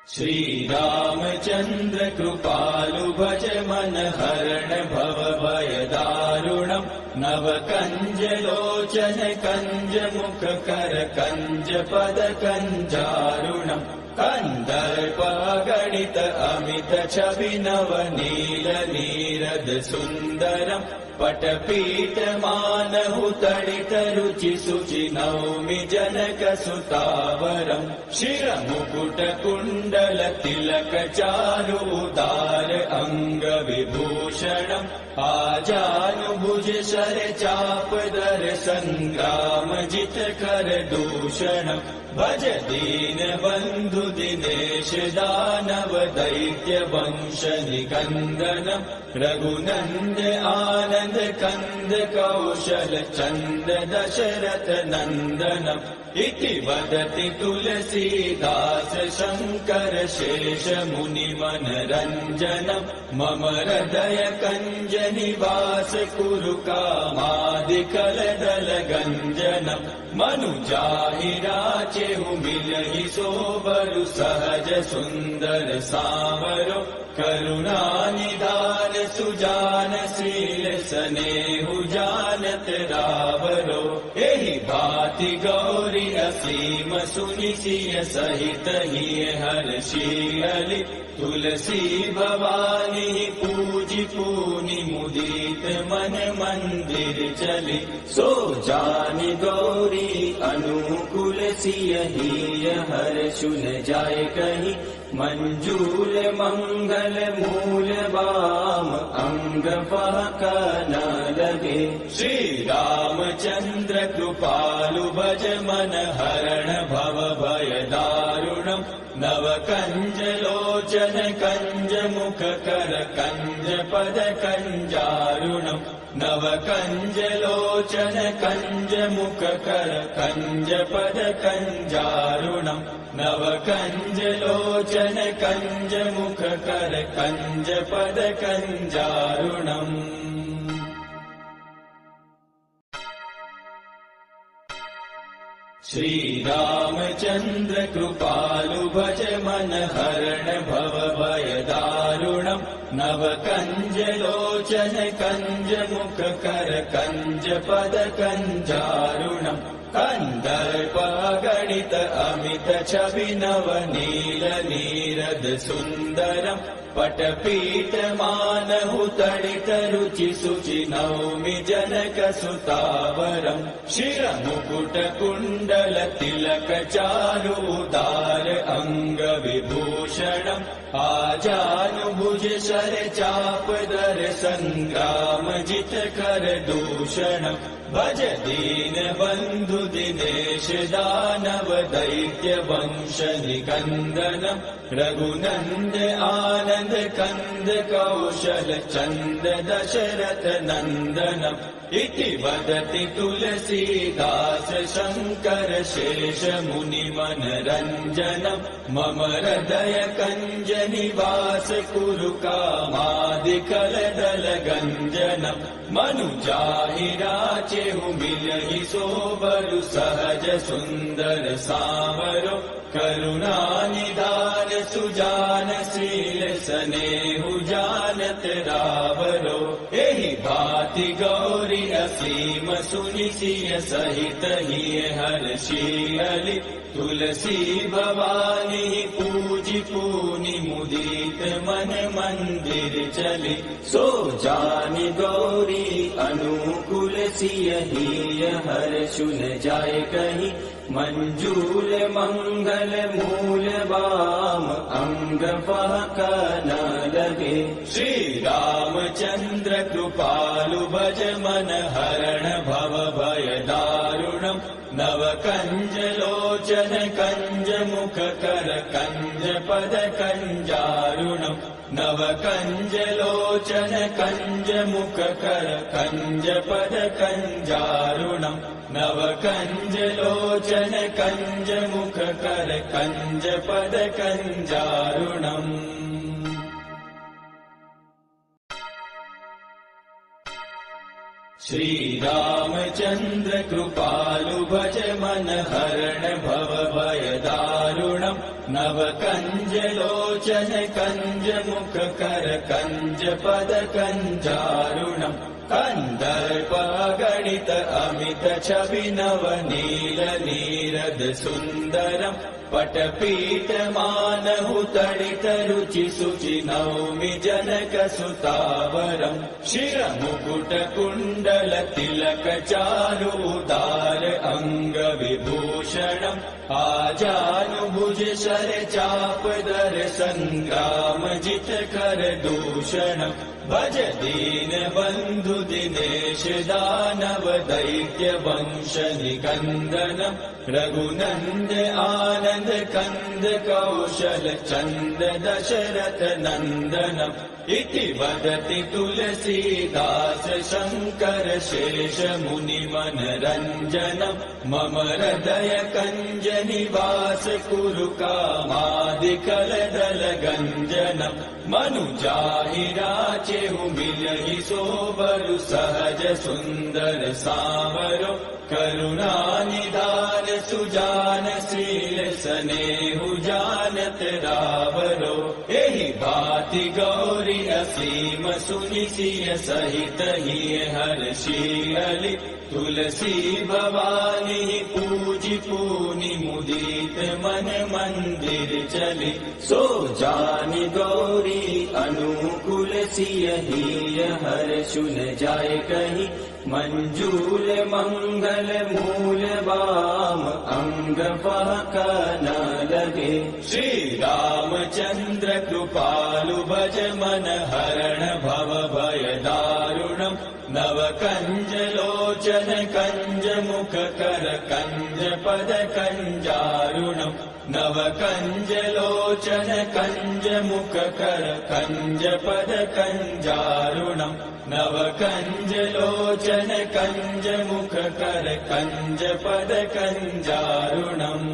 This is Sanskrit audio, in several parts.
श्रीरामचन्द्र कृपालु भज मन हरण भव भय दारुणम् नव कंज लोचन कंज मुख कर कंज पद कंजारुणम् कंदर्प गणित अमित छवि नव नील नीरद सुंदरम् पटपीठ मानहु तडित रुचि सुचि नौमि जनक सुतावरम् शिर मुकुट कुण्डल तिलक चारु उदार अंग विभूषणम् आजानुभुज शर चाप दर संग्राम जित कर दूषणम् भज दीन बंधु दिनेश दानव दैत्य वंश निकंदनम् रघुनंद आनंद कंद कौशल चंद दशरथ नंदनम् इति वदति तुलसीदास शंकर शेष मुनि मनरंजनम् मम हृदय कंज निवास कुरु कामादिकल दल गंजनम् मनुजाहि राचेहु मिलहि सोबरु सहज सुंदर सावरो करुणा निधान सुजान शील सनेहु जानत रावरो एहि भाति गौरी असीम सुनि सिय सहित हिय हर्षियलि तुलसी भवानी पूजि पूनि मुदित मन मंदिर चली सो जानि गौरी अनुकूल सिय हिय हर्षुन जाय कहि मंजूल मंगल मूल बाम अंग फहक न लगे श्री रामचंद्र कृपालु भज मन हरण भव भय दारुणम् नव कंज लोचन कंज मुख कर कंज पद कंजारुणम् नव कंज लोचन कंज मुख कर कंज पद कंजारुणम् नव कंज लोचन कंज मुख कर कंज पद कंजारुणम् श्री रामचंद्र कृपालु भज मन हरण भव भय दारुणम् नव कंज लोचन कंज मुख कर कंज पद कंजारुणम् कंदर्प गणित अमित छवि नव नील नीरद सुंदरम् पटपीठ मानहु तडित रुचि सुचि नौमि जनक सुतावरम् शिर मुकुट कुण्डल तिलक चारु उदार अंग विभूषणम् आजानुभुज शर चाप दर संग्राम जित कर दूषणम् भज दीन बंधु दिनेश दानव दैत्य वंश निकंदनम् रघुनंद आनंद कंद कौशल चंद दशरथ नंदनम् इति वदति तुलसीदास शंकर शेष मुनि मनरंजनम् मम हृदय कंज निवास कुरु कामादिकल दल गंजनम् मनुजाहि राचेहु मिलहि सोबरु सहज सुंदर सावरो करुणा निधान सुजान शील सनेहु जानत रावरो एहि भाति गौरी असीम सुनि सिय सहित हिय हर्षियलि तुलसी भवानी पूजि पूनि मुदित मन मंदिर चली सो जानि गौरी अनुकूल सिय हिय हर्षुन जाय कहि मंजूल मंगल मूल बाम अंग फहक न लगे श्री रामचंद्र कृपालु भज मन हरण भव भय दारुणम् नव कंज लोचन कंज मुख कर कंज पद कंजारुणम् नव कंज लोचन कंज मुख कर कंज पद कंजारुणम् नव कंज लोचन कंज मुख कर कंज पद कंजारुणम् श्री रामचंद्र कृपालु भज मन हरण भव भय दारुणम् नव कञ्जलोचन कञ्जमुखकर कञ्जपद कञ्जारुणम् कन्दर्पगणित अमित छवि नवनील नीरद सुन्दरम् पटपीठ मानहु तडित रुचि शुचि नौमि जनक सुतावरम् शिरमुकुट कुण्डल तिलक चारुदार अङ्ग विभूषणम् आजानुभुज शर चापदर सङ्ग्राम जित कर दूषणम् भज दीन बन्धु दिनेश दानव दैत्य वंश निकन्दनम् रघुनन्द आनन्द कन्द कौशल चन्द दशरथ नन्दनम् इति वदति तुलसीदास शङ्कर शेष मुनि मनरञ्जनम् मम हृदय कञ्ज निवास कुरु कामादिकलदल गञ्जनम् मनुजाहि राचेहु मिलहि सोबरु सहज सुन्दर सावरो करुणानिधान सुजान शील स्नेहु जानत रावरो एहि भाति गौरी असीम सुनि सिय सहित हिय हर्षि तुलसी भवानी पूजि पूनि मुदित मन मंदिर चली सो जानि गौरी अनुकूल सिय हिय हर्षु न जाय कहि मंजूल मंगल मूल वाम अंग फहक न लगे श्री रामचंद्र कृपालु भज मन हरण भव भय दारुणम् नव कंज लोचन कंज मुख कर कंज पद कंजारुणम् नव कंज लोचन कंज मुख कर कंज पद कंजारुणम् नव कंज लोचन कंज मुख कर कंज पद कंजारुणम्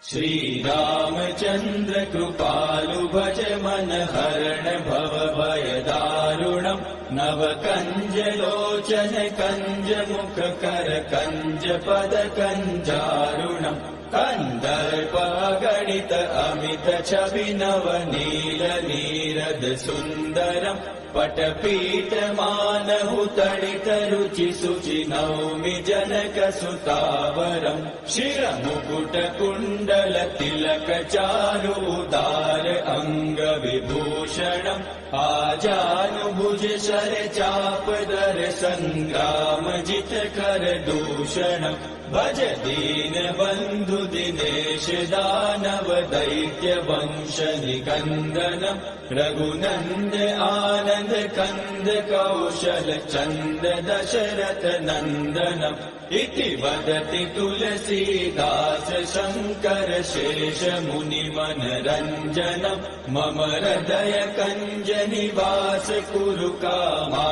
श्री रामचंद्र कृपालु भज मन हरण भव भय दारुणम् नव कंज लोचन कंज मुख कर कंज पद कंजारुणम् कन्दर्प गणित अमित छवि नवनील नीरद सुन्दरम् पटपीठ मानहु तडित रुचि शुचि नौमि जनक सुतावरम् शिरमुकुट कुण्डल तिलक चारुदार अङ्ग विभूषणम् आजानुभुज शर चापदर सङ्ग्राम जित कर दूषणम् भज दीन बन्धु दिनेश दानव दैत्य वंश निकन्दनम् रघुनन्द आनन्द कन्द कौशल चन्द दशरथ नन्दनम् इति वदति तुलसीदास शङ्कर शेष मुनि मनरञ्जनम् मम हृदय कञ्ज निवास कुरु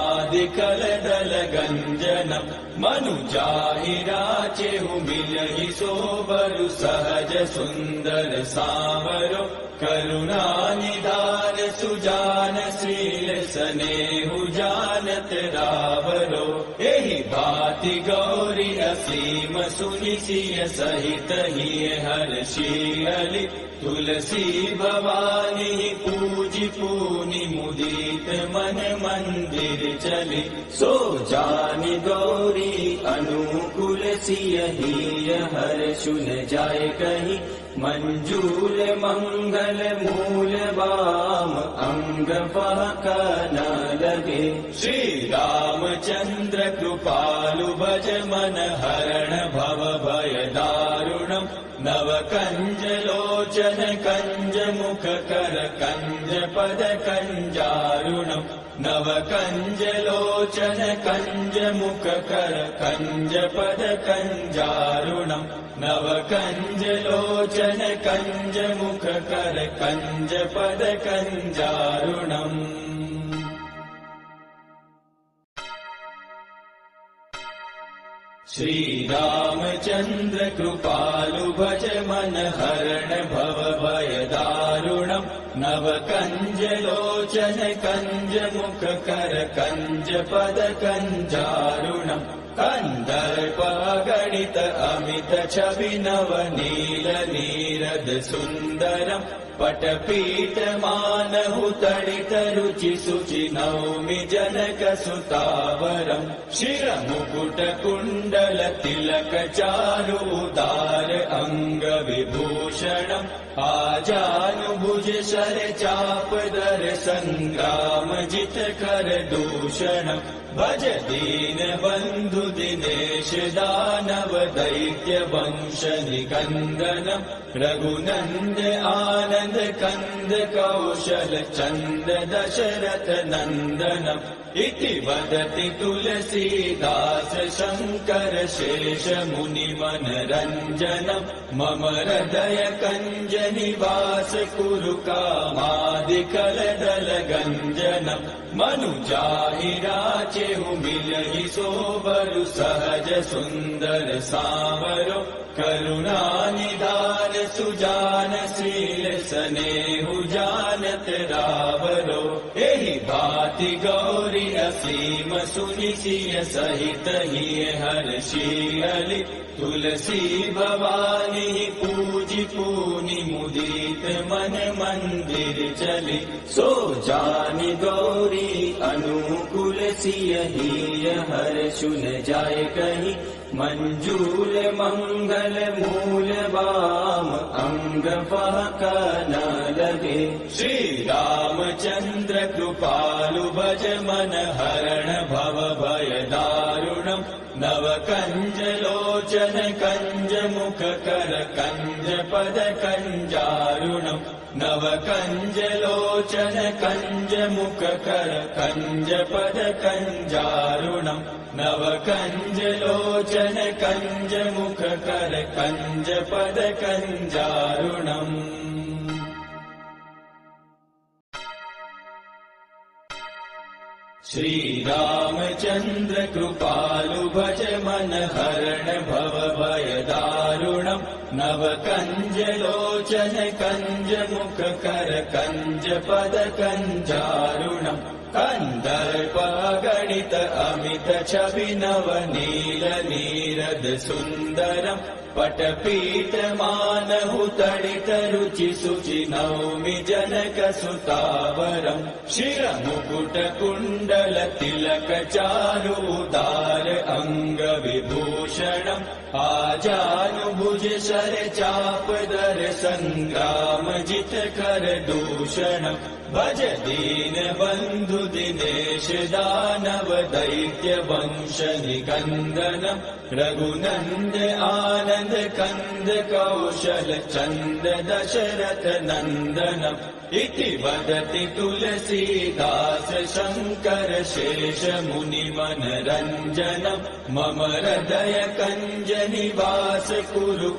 कामादिकलदल गञ्जनम् मनुजाहि राचेहु मिलहि सोबरु सहज सुन्दर सावरो करुणानिधान सुजान शील स्नेहु जानत रावरो एहि भाति गौरी असीम सुनि सिय सहित हिय हर्षि तुलसी भवानी पूजि पूनि मुदित मन मंदिर चली सो जानि गौरी अनुकूल सिय हिय हर्षु न जाय कहि मंजूल मंगल मूल वाम अंग फहक न लगे श्री रामचंद्र कृपालु भज मन हरण भव भय दारुणम् नव कंज लोचन कंज मुख कर कंज पद कंजारुणम् नव कंज लोचन कंज मुख कर कंज पद कंजारुणम् नव कंज लोचन कंज मुख कर कंज पद कंजारुणम् श्री रामचंद्र कृपालु भज मन हरण भव भय दारुणम् नव कंज लोचन कंज मुख कर कंज पद कंजारुणम् कन्दर्पगणित अमित छवि नवनील नीरद सुन्दरम् पटपीठ मानहु तडित रुचि शुचि नौमि जनक सुतावरम् शिरमुकुट कुण्डल तिलक चारु उदार अङ्ग विभूषणम् आजानुभुज शर चाप दर संग्राम जित कर दूषणम् भज दीन बन्धु दिनेश दानव दैत्य वंश निकन्दनम् रघुनन्द आनन्द कन्द कौशल चन्द दशरथ नन्दनम् इति वदति तुलसीदास शङ्कर शेष मुनि मनरञ्जनम् मम हृदय कञ्ज निवास कुरु कामादिकलदल गञ्जनम् मनुजाहि राचेहु मिलहि सोबरु सहज सुन्दर सावरो करुणा निधान सुजान शील स्नेहु जानत रावरो एहि भाति गौरी असीम सुनि सिय सहित हिय हर्षियलि तुलसी भवानी पूजि पूनि मुदित मन मंदिर चली सो जानि गौरी अनुकूल सिय हिय हर्षुन जाय कहि मंजूल मंगल मूल वाम अंग फहक न लगे श्री रामचंद्र कृपालु भज मन हरण भव भय दारुणम् नव कंज लोचन कंज मुख कर कंज पद कंजारुणम् नव कंज लोचन कंज मुख कर कंज पद कंजारुणम् नव कंज लोचन कंज मुख कर कंज पद कंजारुणम् श्री रामचंद्र कृपालु भज मन हरण भव भय दारुणम् नव कंज लोचन कंज मुख कर कंज पद कंजारुणम् कन्दर्पगणित अमित छवि नवनील नीरद सुन्दरम् पटपीठ मानहु तडित रुचि शुचि नौमि जनक सुतावरम् शिरमुकुट कुण्डल तिलक चारु उदार अङ्ग विभूषणम् आजानुभुज शर चाप दर संग्राम जित कर दूषणम् भज दीन बन्धु दिनेश दानव दैत्य वंश निकन्दनम् रघुनन्द आनन्द कन्द कौशल चन्द दशरथ नन्दनम् इति वदति तुलसीदास शङ्कर शेष मुनि मनरञ्जनम् मम हृदय कञ्ज निवास कुरु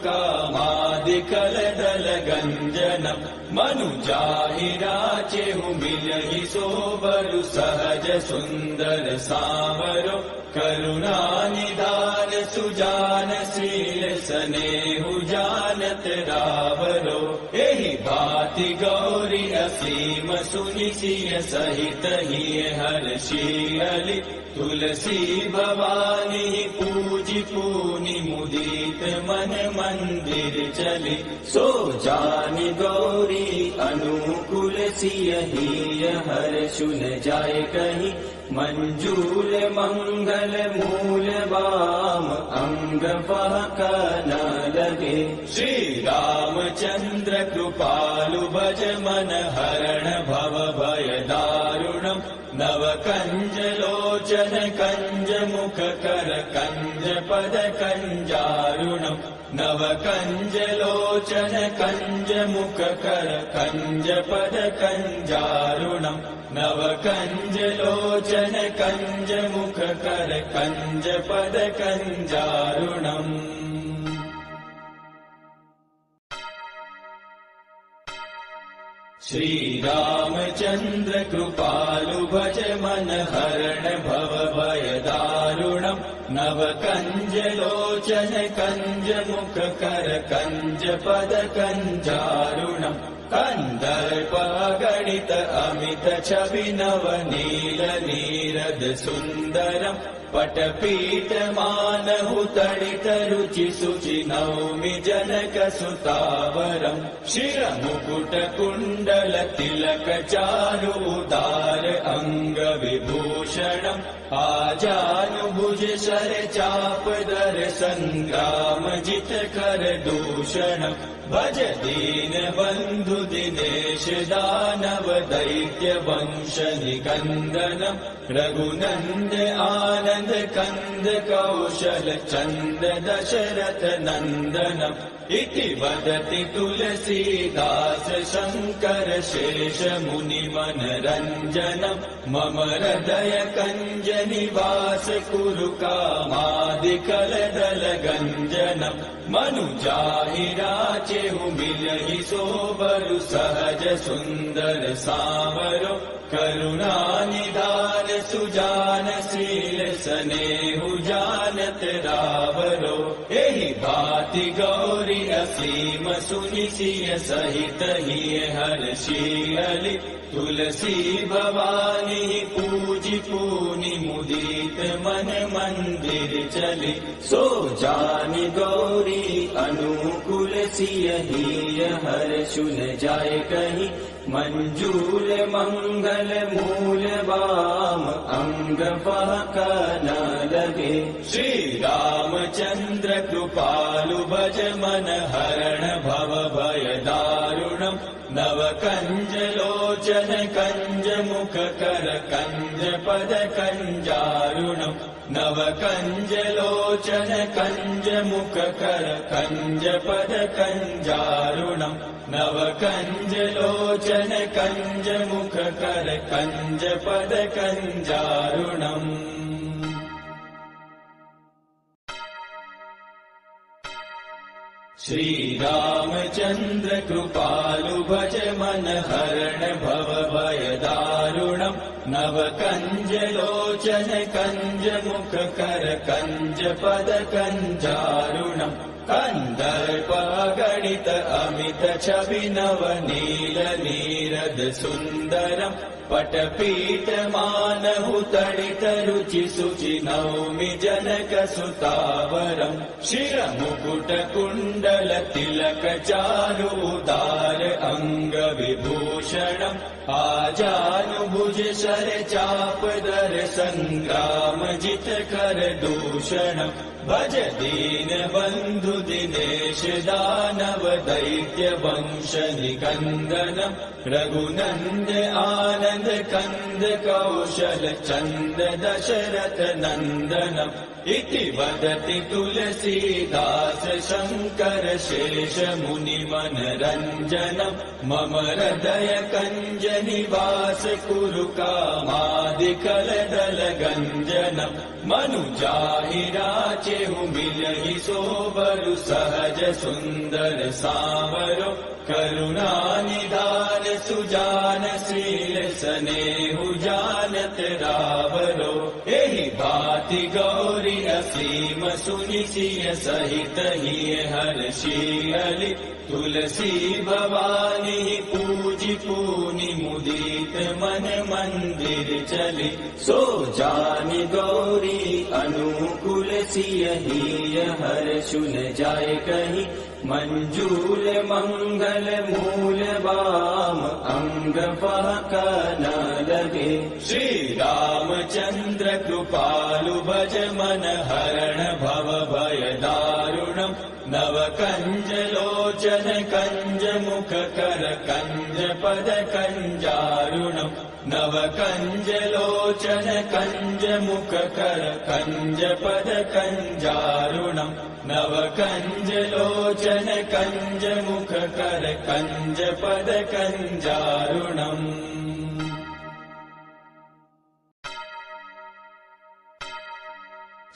कामादिकलदल गञ्जनम् मनुजाहि राचेहु मिलहि सोबरु सहज सुन्दर सावरो करुणा निधान सुजान शील स्नेहु जानत रावरो एहि भाति गौरी असीम सुनि सिय सहित हिय हर्षियलि तुलसी भवानी पूजि पूनि मुदित मन मंदिर चली सो जानि गौरी अनुकूल सिय हिय हर्षुन जाय कहि मंजूल मंगल मूल वाम अंग फहक न लगे श्री रामचंद्र कृपालु भज मन हरण भव भय दारुणम् नव कंज लोचन कंज मुख कर कंज पद कंजारुणम् नव कंज लोचन कंज मुख कर कंज पद कंजारुणम् नव कंज लोचन कंज मुख कर कंज पद कंजारुणम् श्री रामचंद्र कृपालु भज मन हरण भव भय दारुणम् नव कंज लोचन कंज मुख कर कंज पद कंजारुणम् कन्दर्पगणित अमित छवि नवनील नीरद सुन्दरम् पटपीठमानहु तडितरुचि शुचि नौमि जनकसुतावरम् शिरमुकुटकुण्डल तिलक चारुदार अङ्गविभूषणम् आजानुभुज शर चापदर सङ्ग्राम जितकर दूषणम् भज दीन बन्धु दिनेश दानव दैत्य वंश निकन्दनम् रघुनन्द आनन्द कन्द कौशल चन्द दशरथ नन्दनम् इति वदति तुलसीदास शङ्कर शेष मुनि मनरञ्जनम् मम हृदय कञ्ज निवास कुरु कामादिकलदल गञ्जनम् मनुजाहि राचेहु मिलहि सोबरु सहज सुन्दर सावरो करुणा निधान सुजान शील स्नेहु जानत रावरो एहि भाति गौरी असीम सुनि सिय सहित हिय हर्षियलि तुलसी भवानी पूजि पूनि मुदित मन मंदिर चली सो जानि गौरी अनुकूल सिय हिय हर्षुन जाय कहि मंजूल मंगल मूल वाम अंग बहक न लगे श्री रामचंद्र कृपालु भज मन हरण भव भय दारुणम् नव कंज लोचन कंज मुख कर कंज पद कंजारुणम् नव कंज लोचन कंज मुख कर कंज पद कंजारुणम् नव कंज लोचन कंज मुख कर कंज पद कंजारुणम् श्री रामचंद्र कृपालु भज मन हरण भव भय दारुणम् नव कंज लोचन कंज मुख कर कंज पद कंजारुणम् कंदर्प गणित अमित छवि नव नील नीरद सुंदरम् पटपीठ मानहु तडित रुचि शुचि नौमि जनक सुतावरम् शिरमुकुट कुण्डल तिलक चारुदार अंग विभूषणम् आजानुभुज शर चापदर संग्राम जित कर दूषणम् भज दीन बन्धु दिनेश दानव दैत्य वंश निकन्दनम् रघुनन्द आनन्द कन्द कौशल चन्द दशरथ नन्दनम् इति वदति तुलसीदास शङ्कर शेष मुनि मनरञ्जनम् मम हृदय कञ्ज निवास कुरु कामादिकलदल गञ्जनम् मनुजाहि राचेहु मिलहि सोबरु सहज सुन्दर सावरो करुणा निधान सुजान शील स्नेहु जानत रावरो एहि भाति गौरी असीम सुनि सिय सहित हिय हर्षियलि तुलसी भवानी पूजि पूनि मुदित मन मंदिर चली सो जानि गौरी अनुकूल सिय हिय हर्षुन जाय कहि मंजूल मंगल मूल वाम अंग बहक न लगे श्री रामचंद्र कृपालु भज मन हरण भव भय दारुणम् नव कंज लोचन कंज मुख कर कंज पद कंजारुणम् नव कंज लोचन कंज मुख कर कंज पद कंजारुणम् नव कंज लोचन कंज मुख कर कंज पद कंजारुणम्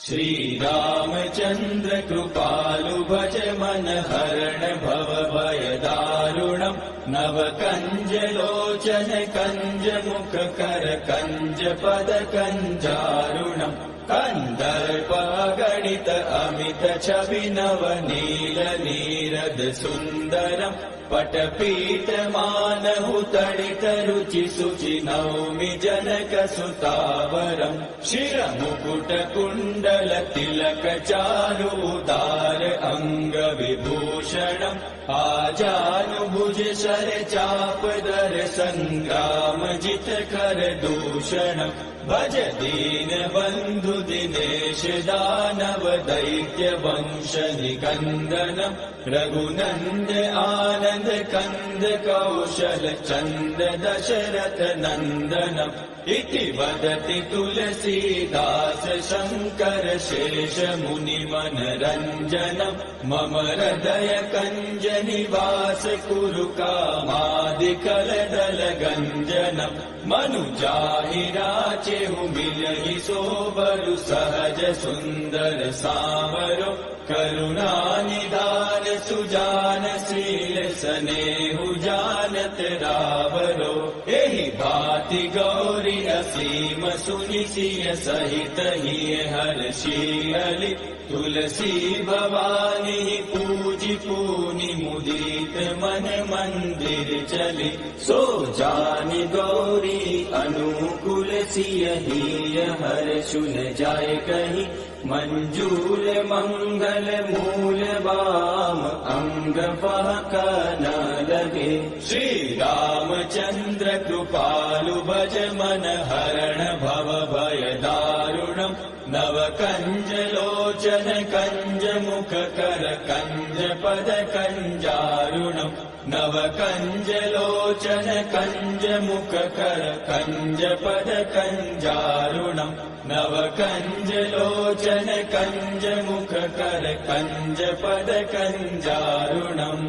श्री रामचंद्र कृपालु भज मन हरण भव भय दारुणम् नव कंज लोचन कंज मुख कर कंज पद कंजारुणम् कन्दर्प गणित अमित छवि नव नील नीरद सुन्दरम् पटपीठ मानहु तडित रुचि शुचि नौमि जनक सुतावरम् शिरमुकुट कुण्डल तिलक चारु उदार अङ्ग विभूषणम् आजानुभुज शर चाप दर संग्राम जित कर दूषणम् भज दीन बन्धु दिनेश दानव दैत्य वंश निकन्दनम् रघुनन्द आनन्द कन्द कौशल चन्द दशरथ नन्दनम् इति वदति तुलसीदास शङ्कर शेष मुनि मनरञ्जनम् मम हृदय कञ्ज निवास कुरु कामादिकलदल गञ्जनम् मनुजाहि राचेहु मिलहि सोबरु सहज सुन्दर सावरो करुणानिधान सुजान शील स्नेहु जानत रावरो एहि भाति गौरी असीम सुनि सिय सहित हिय हर्षियलि तुलसी भवानी पूजि पूनि मुदित मन मंदिर चली सो जानि गौरी अनुकूल सिय हिय हर्षु न जाय कहि मंजूल मंगल मूल बाम अंग फहक न लगे श्री रामचंद्र कृपालु भज मन हरण भव भय दारुणम् नव कंज लोचन कंज मुख कर कंज पद कंजारुणम् नव कंज लोचन कंज मुख कर कंज पद कंजारुणम् नव कंज लोचन कंज मुख कर कंज पद कंजारुणम्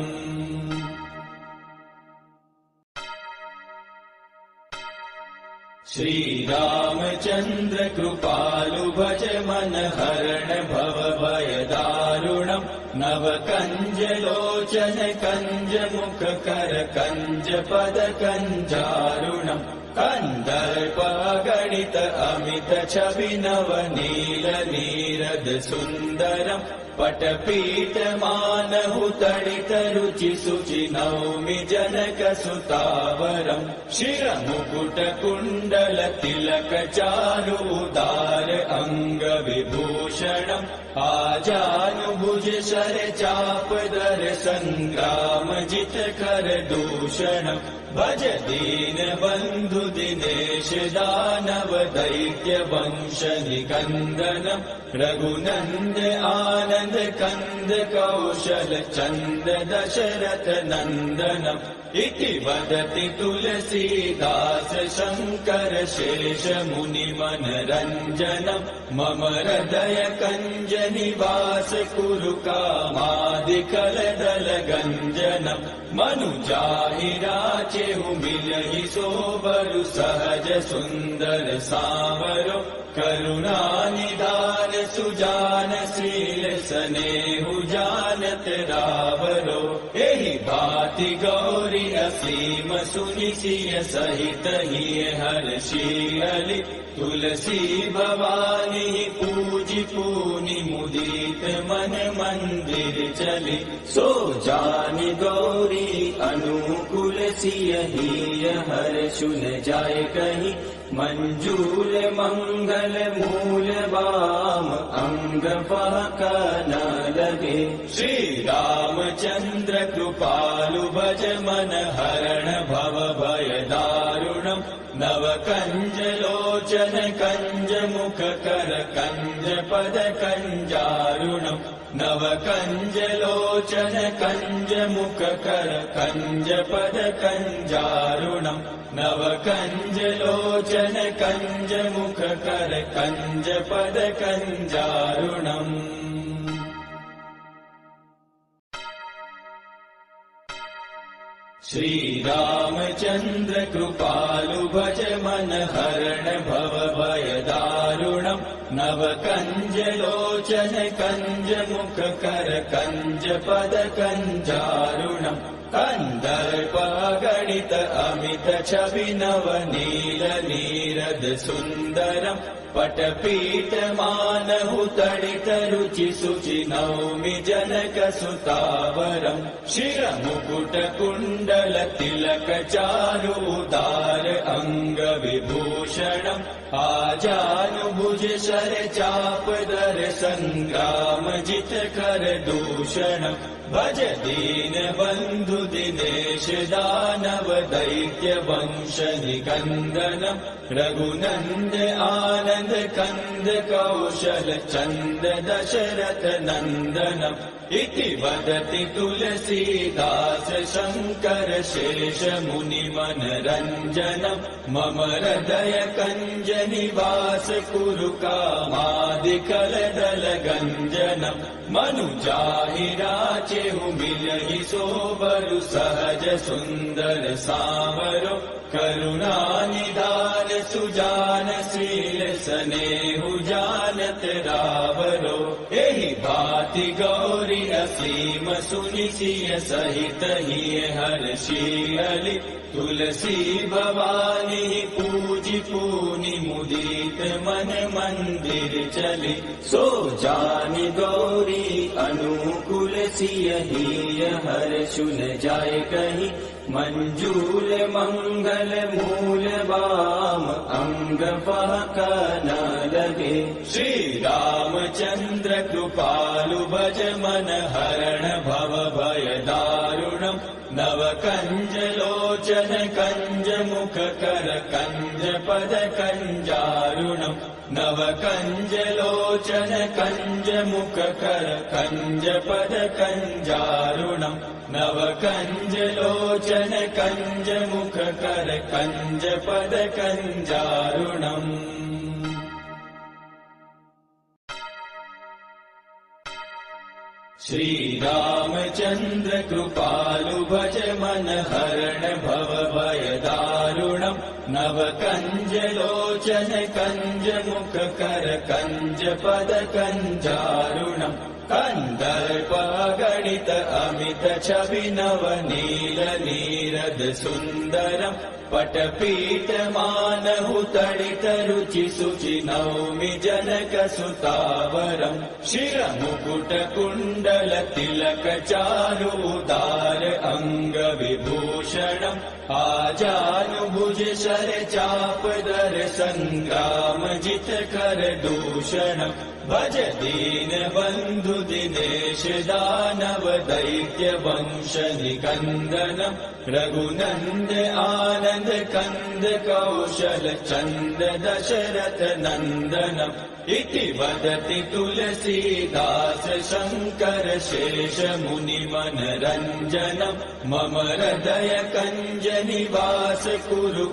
श्री रामचंद्र कृपालु भज मन हरण भव भय दारुणम् नव कंज लोचन कंज मुख कर कंज पद कंजारुणम् कन्दर्प गणित अमित छवि नव नील नीरद सुन्दरम् पटपीठ मानहु तडित रुचि शुचि नौमि जनक सुतावरम् शिरमुकुट कुण्डल तिलक चारु उदार अङ्ग विभूषणम् आजानुभुज शर चाप दर संग्राम जित कर दूषणम् भज दीन बन्धु दिनेश दानव दैत्य वंश निकन्दनम् रघुनन्द आनन्द कन्द कौशल चन्द दशरथ नन्दनम् इति वदति तुलसीदास शङ्कर शेष मुनि मनरञ्जनम् मम हृदय कञ्ज निवास कुरु कामादिकलदल गञ्जनम् मनुजाहि राचेहु मिलहि सोबरु सहज सुन्दर सावरो करुणानिधान सुजान शील स्नेहु जानत रावरो एहि भाति गौरी असीम सुनि सिय सहित हिय हर्षियलि तुलसी भवानी पूजि पूनि मुदित मन मंदिर चली सो जानि गौरी अनुकूल सिय हिय हर्षु न जाय कहि मंजूल मंगल मूल बाम अंग फहक न लगे श्री रामचंद्र कृपालु भज मन हरण भव भय दारुणम् नव कंज लोचन कंज मुख कर कंज पद कंजारुणम् नव कंज लोचन कंज मुख कर कंज पद कंजारुणम् नव कंज लोचन कंज मुख कर कंज पद कंजारुणम् श्री रामचंद्र कृपालु भज मन हरण भव भय दारुणम् नव कंज लोचन कंज मुख कर कंज पद कंजारुणम् कन्दर्प गणित अमित छवि नवनील नीरद सुन्दरम् पटपीठ मानहु तडित रुचि शुचि नौमि जनक सुतावरम् शिरमुकुट कुण्डल तिलक चारु उदार अङ्ग विभूषणम् आजानुभुज शर चाप दर संग्राम जित कर दूषणम् भज दीन बन्धु दिनेश दानव दैत्य वंश निकन्दनम् रघुनन्द आनन्द कन्द कौशल चन्द दशरथ नन्दनम् इति वदति तुलसीदास शङ्कर शेष मुनि मनरञ्जनम् मम हृदय कञ्ज निवास कुरु कामादिकलदल गञ्जनम् मनुजाहि राचेहु मिलहि सोबरु सहज सुन्दर सावरो करुणा निधान सुजान शील स्नेहु जानत रावरो एहि भाति गौरी असीम सुनि सिय सहित हिय हर्षियलि तुलसी भवानी पूजि पूनि मुदित मन मंदिर चली सो जानि गौरी अनुकूल सिय हिय हर्षुन जाय कहि मंजूल मंगल मूल वाम अंग पहक न लगे श्री रामचंद्र कृपालु भज मन हरण भव भय दारुणम् नव कंज लोचन कंज मुख कर कंज पद कंजारुणम् नव कंज लोचन कंज मुख कर कंज पद कंजारुणम् नव कंज लोचन कंज मुख कर कंज पद कंजारुणम् श्री रामचंद्र कृपालु भज मन हरण भव भय दारुणम् नव कंज लोचन कंज मुख कर कंज पद कंजारुणम् कन्दर्प गणित अमित छवि नवनील नीरद सुन्दरम् पटपीठ मानहु तडित रुचि शुचि नौमि जनक सुतावरम् शिरमुकुट कुण्डल तिलक चारु उदार अङ्ग विभूषणम् आजानुभुज शर चाप दर संग्राम जित कर दूषणम् भज दीन बन्धु दिनेश दानव दैत्य वंश निकन्दनम् रघुनन्द आनन्द कन्द कौशल चन्द दशरथ नन्दनम् इति वदति तुलसीदास शङ्कर शेष मुनि मनरञ्जनम् मम हृदय कञ्ज निवास कुरु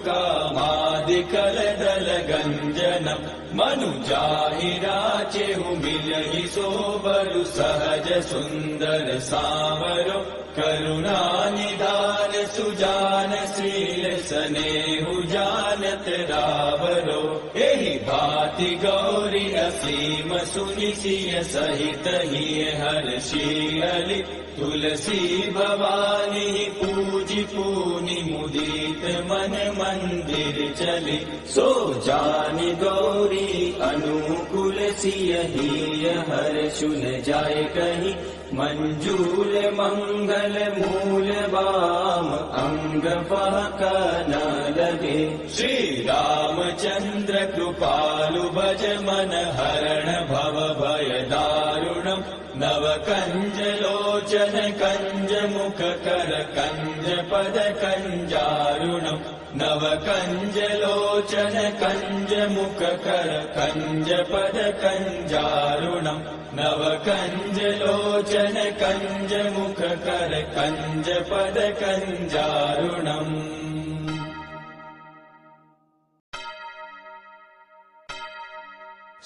कामादिकलदल गञ्जनम् मनुजाहि राचेहु मिलहि सोबरु सहज सुन्दर सावरो करुणा निधान सुजान शील स्नेहु जानत रावरो एहि भाति गौरी असीम सुनि सिय सहित हिय हर्षियलि तुलसी भवानी पूजि पूनि मुदित मन मंदिर चली सो जानि गौरी अनुकूल सिय हिय हर्षुन जाय कहि मंजूल मंगल मूल वाम अंग पहक न लगे श्री रामचंद्र कृपालु भज मन हरण भव भय दारुणम् नव कंज लोचन कंज मुख कर कंज पद कंजारुणम् नव कंज लोचन कंज मुख कर कंज पद कंजारुणम् नव कंज लोचन कंज मुख कर कंज पद कंजारुणम्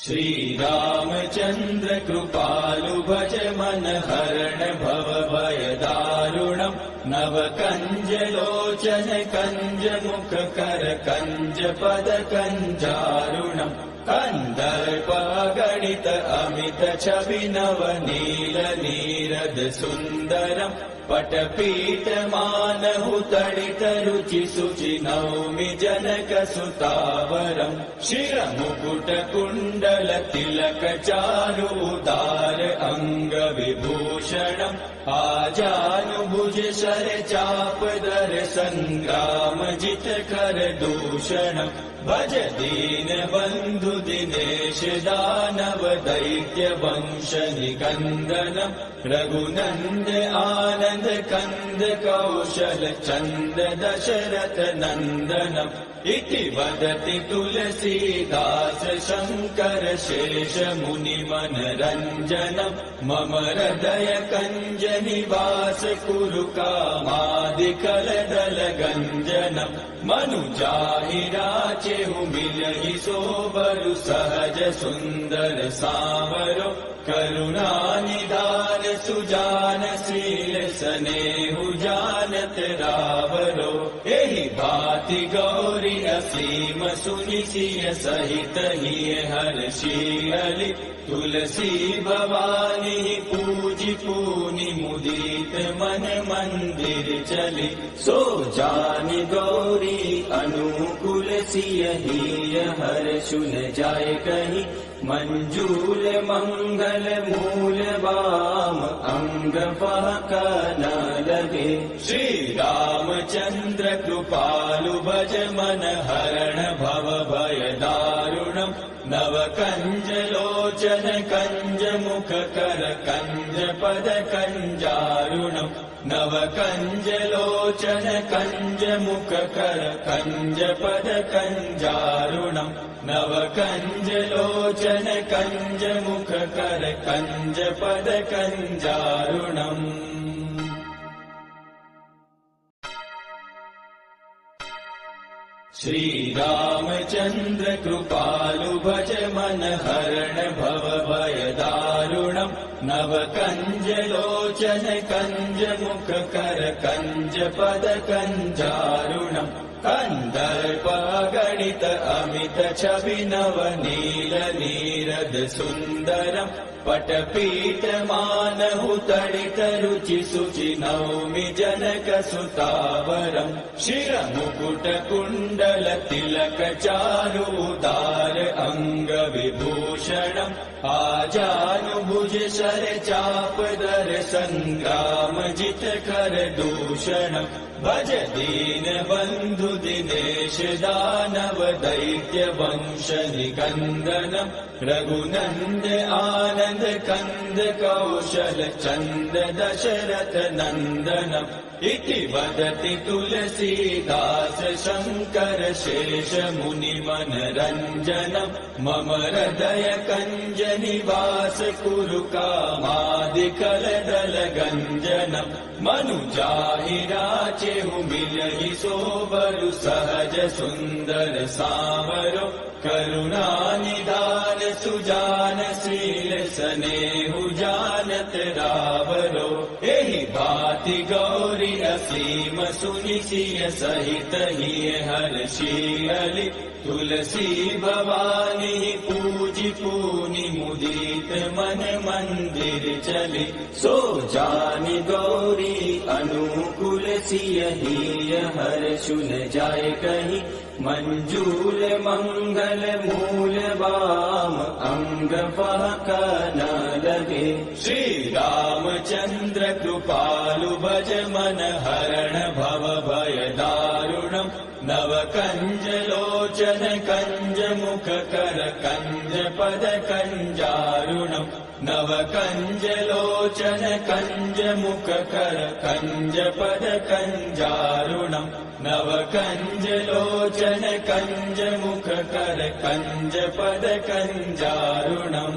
श्री रामचंद्र कृपालु भज मन हरण भव भय दारुणम् नव कंज लोचन कंज मुख कर कंज पद कंजारुणम कंदर्प गणित अमित छवि नव नील नीरद सुंदरम पटपीठ मानहु तडित रुचि सुचि नौमि जनक सुतावरम शिर मुकुट कुंडल तिलक चारु उदार अंग विभूषणम आजानुभुज शर चाप दर संग्राम जित कर दूषणम भज दीन बंधु दिनेश दानव दैत्य वंश निकंदनम रघुनंद आनंद कंद कौशल चंद दशरथ नंदनम इति वदति तुलसीदास शंकर शेष मुनि मन रंजनम मम हृदय कंज निवास कुरु कामादिकल दल गंजनम मनु जाहि राचेहु मिलहि सोबरु सहज सुंदर सावरो करुणा निदान सुजान शील सनेहु जानत रावरो एहि भांति गौरी असीम सुनि सिय सहित हिय हर्षियलि तुलसी भवानी पूजि पूनि मुदित मन मंदिर चली सो जानि गौरी अनुकूल सिय हिय हर्षुन जाय कहि मंजूल मंगल मूल वाम अंग पहक न लगे श्री रामचंद्र कृपालु भज मन हरण भव भय दारुणम नव कंज लोचन कंज मुख कर कंज पद कंजारुणम नव कंज लोचन कंज मुख कर कंज पद कंजारुणम नव कंज लोचन कंज मुख कर कंज पद कंजारुणम श्री रामचंद्र कृपालु भज मन हरण भव भय दारुणम नव कंज लोचन कंज मुख कर कंज पद कंजारुणम कंदर्प गणित अमित छवि नव नील नीरद सुंदरम पटपीठ मानहु तडित रुचि सुचि नौमि जनक सुतावरम शिर मुकुट कुंडल तिलक चारु उदार अंग विभूषणम आजानुभुज शर चाप दर संग्राम जित कर दूषणम भज दीन बंधु दिनेश दानव दैत्य वंश निकंदनम रघुनंद आनंद कंद कौशल चंद दशरथ नंदनम इति वदति तुलसीदास शंकर शेष मुनि मन रंजनम मम हृदय कंज निवास कुरु कामादिकल दल गंजनम मनु जाहि राचेहु मिलहि सोबरु सहज सुंदर सावरो करुणा निदान सुजान शील सनेहु जानत रावरो एहि भांति गौरी असीम सुनि सिय सहित हिय हर्षियलि तुलसी भवानी पूजि पूनि मुदित मन मंदिर चली सो जानि गौरी अनुकूल सिय हिय हर्षुन जाय कहि मंजूल मंगल मूल वाम अंग पहक न लगे श्री रामचंद्र कृपालु भज मन हरण भव भय दारुणम नव कंज लोचन कंज मुख कर कंज पद कंजारुणम नव कंज लोचन कंज मुख कर कंज पद कंजारुणम नव कंज लोचन कंज मुख कर कंज पद कंजारुणम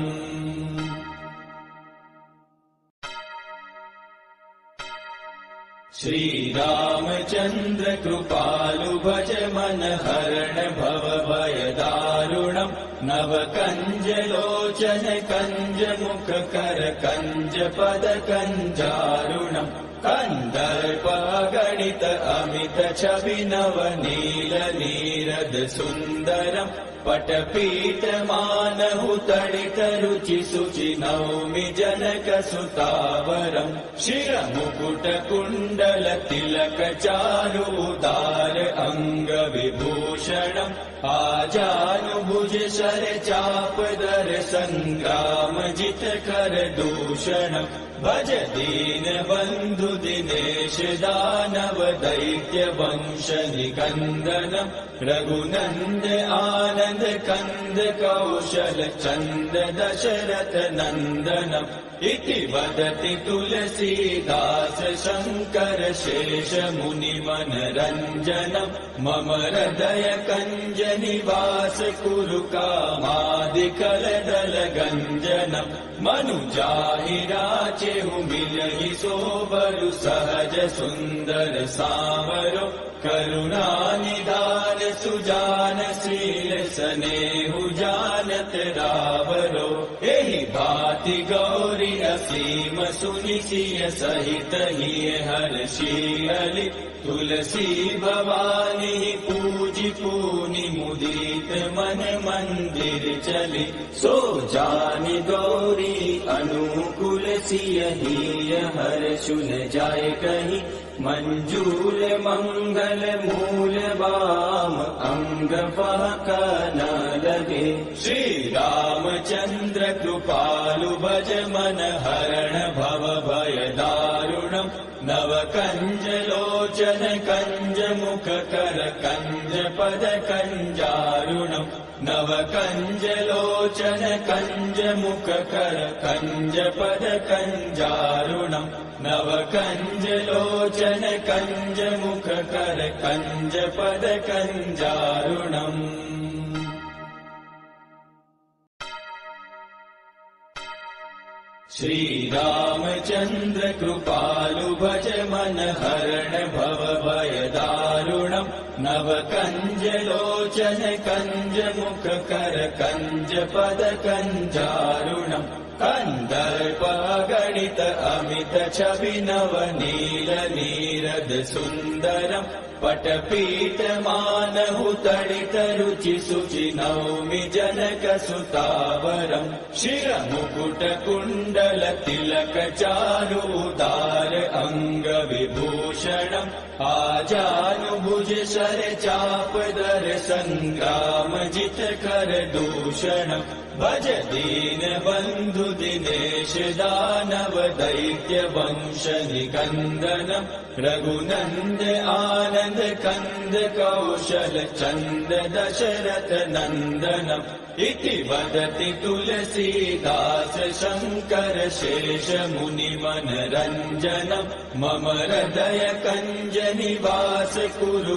श्री रामचंद्र कृपालु भज मन हरण भव भय दारुणम नव कंज लोचन कंज मुख कर कंज पद कंजारुणम कन्दर्प गणित अमित छवि नव नील नीरद सुन्दरम् पटपीठ मानहु तडित रुचि शुचि नौमि जनक सुतावरम् शिरमुकुट कुण्डल तिलक चारु उदार अङ्ग विभूषणम् आजानुभुज शर चाप दर संग्राम जित कर दूषणम् भज दीन बन्धु दिनेश दानव दैत्य वंश निकन्दनम् रघुनन्द आनन्द कन्द कौशल चन्द दशरथ नन्दनम् इति वदति तुलसीदास शङ्कर शेष मुनि मनरञ्जनम् मम हृदय कञ्ज निवास कुरु कामादिकलदल गञ्जनम् मनुजाहि राचेहु मिलहि सोबरु सहज सुन्दर सामरो करुणानिधान सुजान शील स्नेहु जानत रावरो एहि भाति गौरी असीम सुनि सिय सहित हिय हर्षियलि तुलसी भवानी पूजि पूनि मुदित मन मंदिर चली सो जानि गौरी अनुकूल सिय हिय हर्षु न जाय कहि मंजूल मंगल मूल बाम अंग फहक न लगे श्री रामचंद्र कृपालु भज मन हरण भव भय दारुणम् नव कंज लोचन कंज मुख कर कंज पद कंजारुणम् नव कंज लोचन कंज मुख कर कंज पद कंजारुणम् नव कंज लोचन कंज मुख कर कंज पद कंजारुणम् श्री रामचंद्र कृपालु भज मन हरण भव भय दारुणम् नव कंज लोचन कंज मुख कर कंज पद कंजारुणम् कन्दर्प गणित अमित छवि नव नील नीरद सुन्दरम् पटपीठ मानहु तडित रुचि शुचि नौमि जनक सुतावरम् शिरमुकुट कुण्डल तिलक चारु उदार अङ्ग विभूषणम् आजानुभुज शर चाप दर संग्राम जित कर दूषणम् भज दीन बन्धु दिनेश दानव दैत्य वंश निकन्दनम् रघुनन्द आनन्द कन्द कौशल चन्द दशरथ नन्दनम् इति वदति तुलसीदास शङ्कर शेष मुनि मनरञ्जनम् मम हृदय कञ्ज निवास कुरु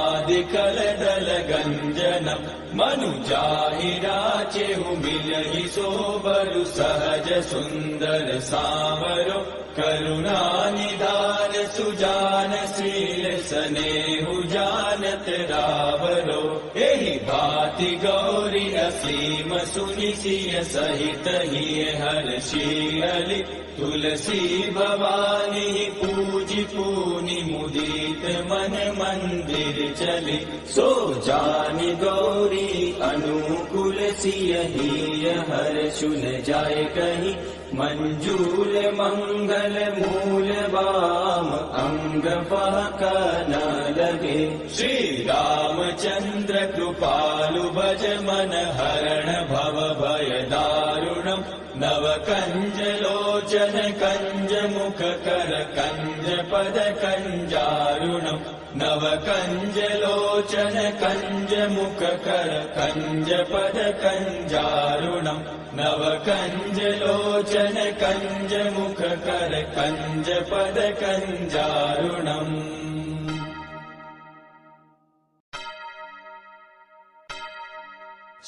कामादिकलदल गञ्जनम् मनुजाहि राचेहु मिलहि सोबरु सहज सुन्दर सामरो करुणानिधान सुजान शील स्नेहु जानत रावरो एहि भाति गौरी असीम सुनि सिय सहित हिय हर्षियलि तुलसी भवानी पूजि पूनि मुदित मन मंदिर चली सो जानि गौरी अनुकूल सिय हिय हर्षु न जाय कहि मंजूल मंगल मूल बाम अंग फहक न लगे श्री रामचंद्र कृपालु भज मन हरण भव भय दारुणम् नव कंज लोचन कंज मुख कर कंज पद कंजारुणम् नव कंज लोचन कंज मुख कर कंज पद कंजारुणम् नव कंज लोचन कंज मुख कर कंज पद कंजारुणम्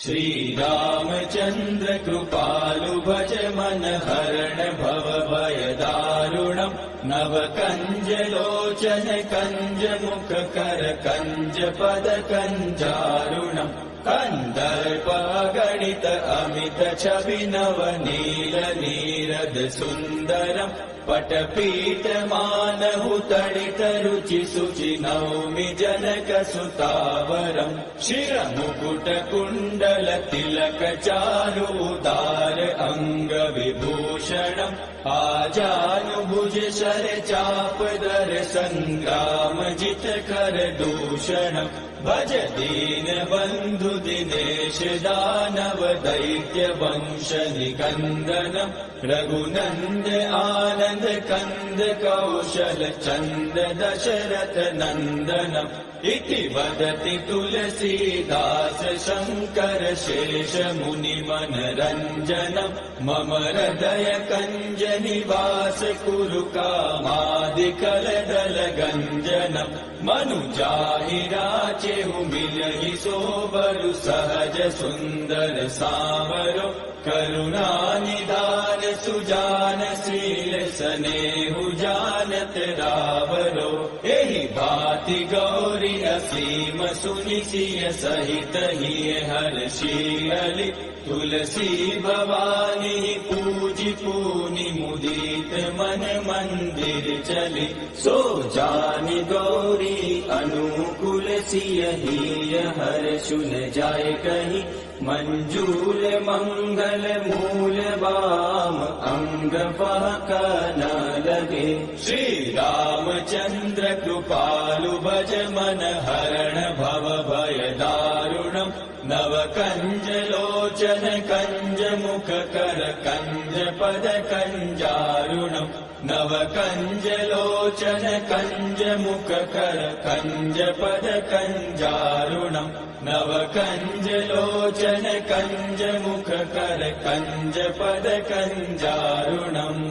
श्री रामचंद्र कृपालु भज मन हरण भव भय दारुणम् नव कंज लोचन कंज मुख कर कंज पद कंजारुणम् कन्दर्प गणित अमित छवि नव नील नीरद सुन्दरम् पटपीठ मानहु तडित रुचि शुचि नौमि जनक सुतावरम् शिरमुकुट कुण्डल तिलक चारु उदार अंग विभूषणम् आजानुभुज शर चाप दर संग्राम जित कर दूषणम् भज दीन बंधु दिनेश दानव दैत्य वंश निकंदनम् रघुनंद आनंद कंद कौशल चंद दशरथ नंदनम् इति वदति तुलसीदास शंकर शेष मुनि मनरंजनम् मम हृदय कंज निवास कुरु कामादिकल दल गंजनम् मनुजाहि राचेहु मिलहि सोबरु सहज सुंदर सावरो करुणा निधान सुजान शील सनेहु जानत रावरो एहि भाति गौरी असीम सुनि सिय सहित हिय हर्षि तुलसी भवानी पूजि पूनि मुदित मन मंदिर चली सो जानि गौरी अनुकूल सिय हिय हर्षुन जाय कहि मंजूल मंगल मूल बाम अंग फहक न लगे श्री रामचंद्र कृपालु भज मन हरण भव भय दारुणम् नव कंज लोचन कंज मुख कर कंज पद कंजारुणम् नव कंज लोचन कंज मुख कर कंज पद कंजारुणम् नव कंज लोचन कंज मुख कर कंज पद कंजारुणम्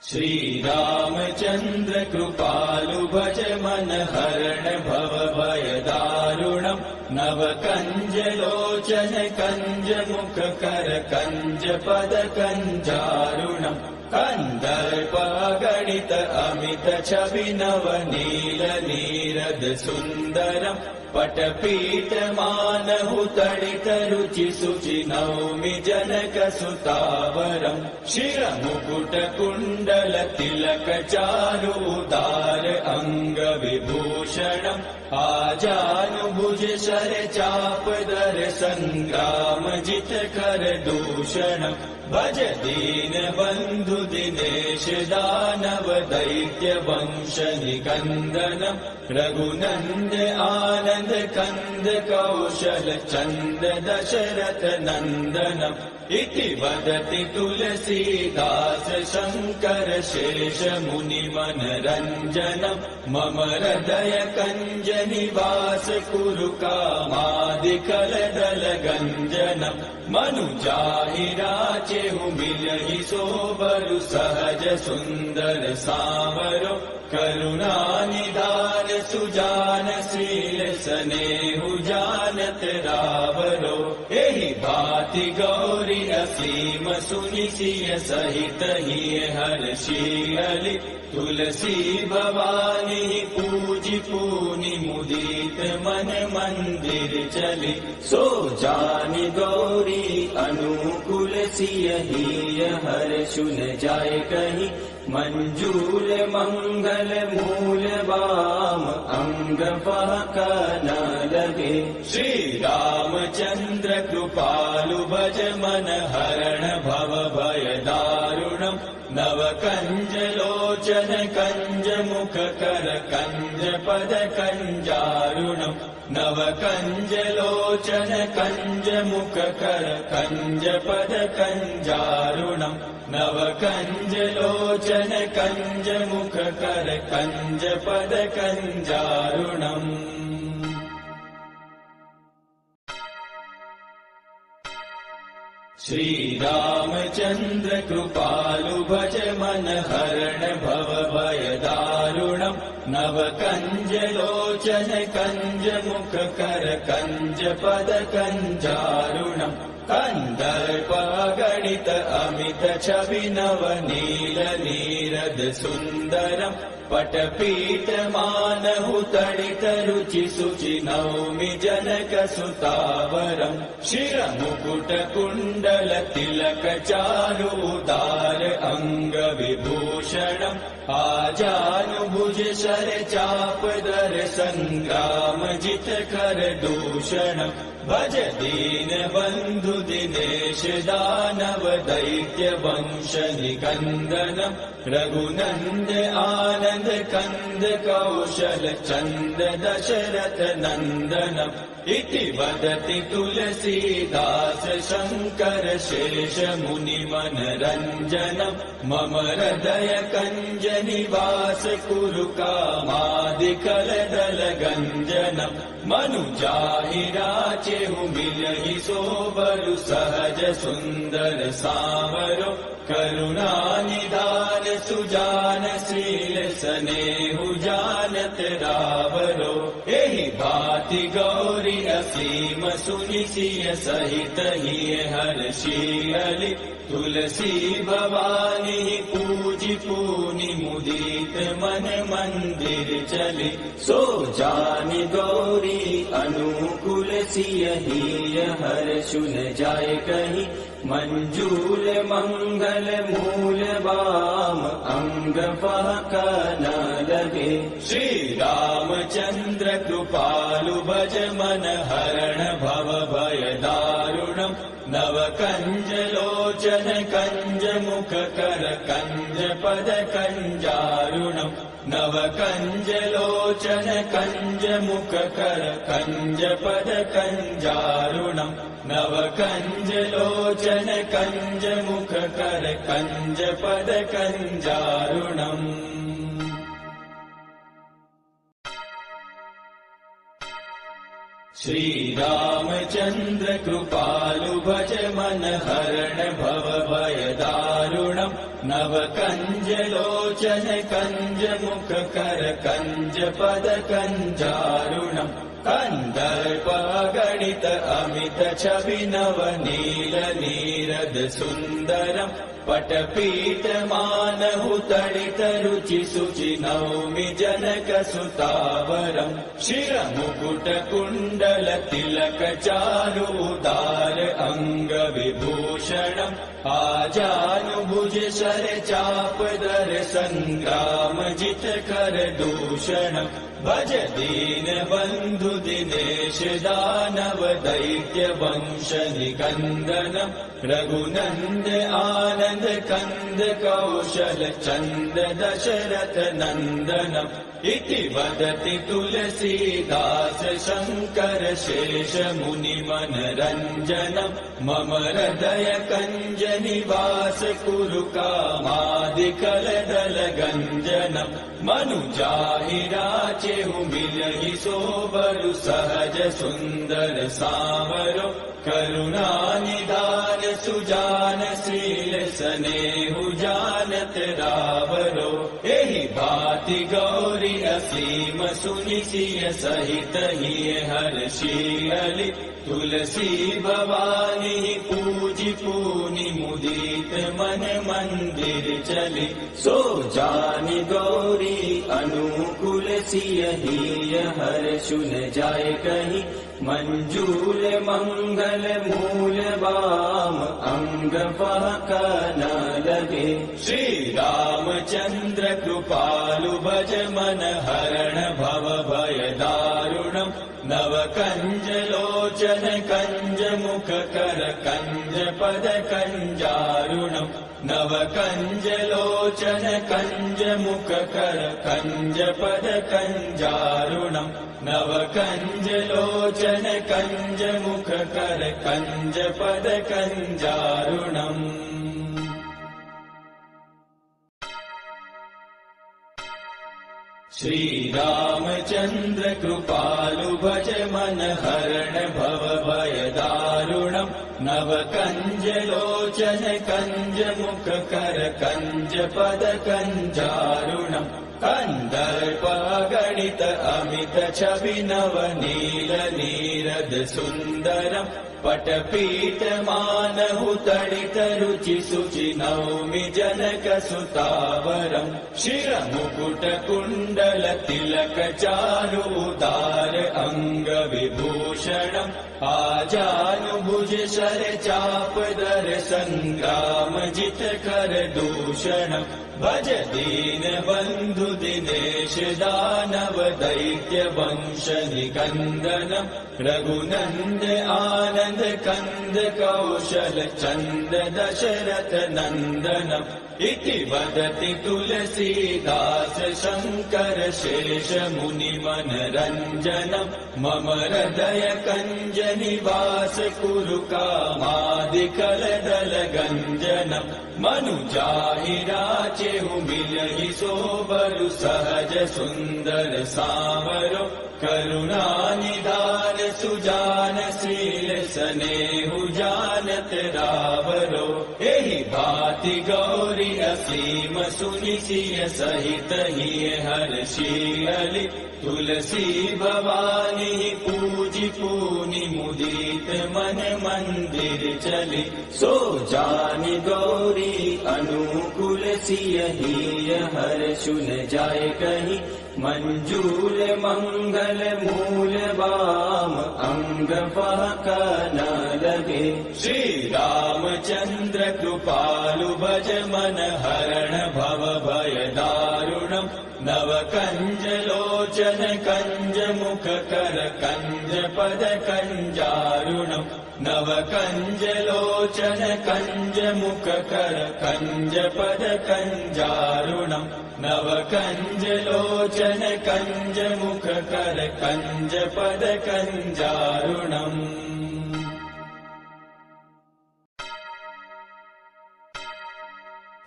श्री रामचंद्र कृपालु भज मन हरण भव भय दारुणम् नव कंज लोचन कंज मुख कर कंज पद कंजारुणम् कंदर्प गणित अमित छवि नव नील नीरद सुंदरम् पटपीठ मानहु तडित रुचि शुचि नौमि जनक सुतावरम् शिरमुकुट कुण्डल तिलक चारु उदार अंग विभूषणम् आजानुभुज शर चाप दर संग्राम जित कर दूषणम् भज दीन बंधु दिनेश दानव दैत्य वंश निकंदनम् रघुनंद आनंद कंद कौशल चंद दशरथ नंदनम् इति वदति तुलसीदास शंकर शेष मुनि मनरंजनम् मम हृदय कंज निवास कुरु कामादिकल दल गंजनम् मनुजाहि राचेहु मिलहि सोबरु सहज सुंदर सावरो करुणा निधान सुजान शील सनेहु जानत रावरो एहि भाति गौरी असीम सुनि सिय सहित हिय हर्षि तुलसी भवानी पूजि पूनि मुदित मन मंदिर चली सो जानि गौरी अनुकूल सिय हिय हर्षुन जाय कहि मंजूल मंगल मूल बाम अंग फहक न लगे श्री रामचंद्र कृपालु भज मन हरण भव भय दारुणम् नव कंज लोचन कंज मुख कर कंज पद कंजारुणम् नव कंज लोचन कंज मुख कर कंज पद कंजारुणम् नव कंज लोचन कंज मुख कर कंज पद कंजारुणम् श्री रामचंद्र कृपालु भज मन हरण भव भय दारुणम् नव कंज लोचन कंज मुख कर कंज पद कंजारुणम् कंदर्प गणित अमित छवि नव नील नीरद सुंदरम् पटपीठमानहु तडितरुचि शुचि नौमि जनकसुतावरम् शिरमुकुटकुण्डल तिलक चारुदार अङ्गविभूषणम् आजानुभुज शर चापदर सङ्ग्राम जितकर दूषणम् भज दीन बन्धु दिनेश दानव दैत्य वंश निकन्दनम् रघुनन्द आनन्द कन्द कौशल चन्द दशरथ नन्दनम् इति वदति तुलसीदास शङ्कर शेष मुनि मनरञ्जनम् मम हृदय कञ्ज निवास कुरु कामादिकलदल गञ्जनम् मनुजाहि राचेहु मिलहि सोबरु सहज सुन्दर सावरो करुणा निधान सुजान शील स्नेहु जानत रावरो एहि भाति गौरी असीम सुनि सिय सहित हिय हर्षियलि तुलसी भवानी पूजि पूनि मुदित मन मंदिर चली सो जानि गौरी अनुकूल सिय हिय हर्षुन जाय कहि मंजूल मंगल मूल वाम अंग पहक न लगे श्री रामचंद्र कृपालु भज मन हरण भव भय दारुणम् नव कंज लोचन कंज मुख कर कंज पद कंजारुणम् नव कंज लोचन कंज मुख कर कंज पद कंजारुणम् नव कंज लोचन कंज मुख कर कंज पद कंजारुणम् श्री रामचंद्र कृपालु भज मन हरण भव भय दारुणम् नव कंज लोचन कंज मुख कर कंज पद कंजारुणम् कंदर्प गणित अमित छवि नव नील नीरद सुंदरम् पटपीठ मानहु तडित रुचि शुचि नौमि जनक सुतावरम् शिरमुकुट कुण्डल तिलक चारुदार अंग विभूषणम् आजानुभुज शर चापदर संग्राम जित कर दूषणम् भज दीन बन्धु दिनेश दानव दैत्य वंश निकन्दनम् रघुनन्द आनन्द कन्द कौशल चन्द दशरथ नन्दनम् इति वदति तुलसीदास शङ्कर शेष मुनि मनरञ्जनम् मम हृदय कञ्ज निवास कुरु कामादिकलदल गञ्जनम् मनुजाहि राचेहु मिलहि सोबरु सहज सुन्दर सावरो करुणा निधान सुजान शील स्नेहु जानत रावरो एहि भाति गौरी असीम सुनि सिय सहित हिय हर्षियलि तुलसी भवानी पूजि पूनि मुदित मन मंदिर चली सो जानि गौरी अनुकूल सिय हिय हर्षुन जाय कहि मंजूल मंगल मूल वाम अंग पहक न लगे श्री रामचंद्र कृपालु भज मन हरण भव भय दारुणम् नव कंज लोचन कंज मुख कर कंज पद कंजारुणम् नव कंज लोचन कंज मुख कर कंज पद कंजारुणम् नव कंज लोचन कंज मुख कर कंज पद कंजारुणम् श्री रामचंद्र कृपालु भज मन हरण भव भय दारुणम् नव कंज लोचन कंज मुख कर कंज पद कंजारुणम् कंदर्प गणित अमित छवि नव नील नीरद सुंदरम् पटपीठ मानहु तडित रुचि शुचि नौमि जनक सुतावरम् शिरमुकुट कुण्डल तिलक चारु उदार अंग विभूषणम् आजानुभुज शर चाप दर संग्राम जित कर दूषणम् भज दीन बंधु दिनेश दानव दैत्य वंश निकंदनम् रघुनंद आनंद कंद कौशल चंद दशरथ नंदनम् इति वदति तुलसीदास शंकर शेष मुनि मनरंजनम् मम हृदय कंज निवास कुरु कामादिकल दल गंजनम् मनुजाहि राचेहु मिलहि सोबरु सहज सुंदर सावरो करुणा निधान सुजान शील सनेहु जानत रावरो एहि भाति गौरी असीम सुनि सिय सहित हिय हर्षियलि तुलसी भवानी पूजि पूनि मुदित मन मंदिर चली सो जानि गौरी अनुकूल सिय हिय हर्षु न जाय कहि मंजूल मंगल मूल बाम अंग फहक न लगे श्री रामचंद्र कृपालु भज मन हरण भव भय दारुणम् नव कंज लोचन कंज मुख कर कंज पद कंजारुणम् नव कंज लोचन कंज मुख कर कंज पद कंजारुणम् नव कंज लोचन कंज मुख कर कंज पद कंजारुणम्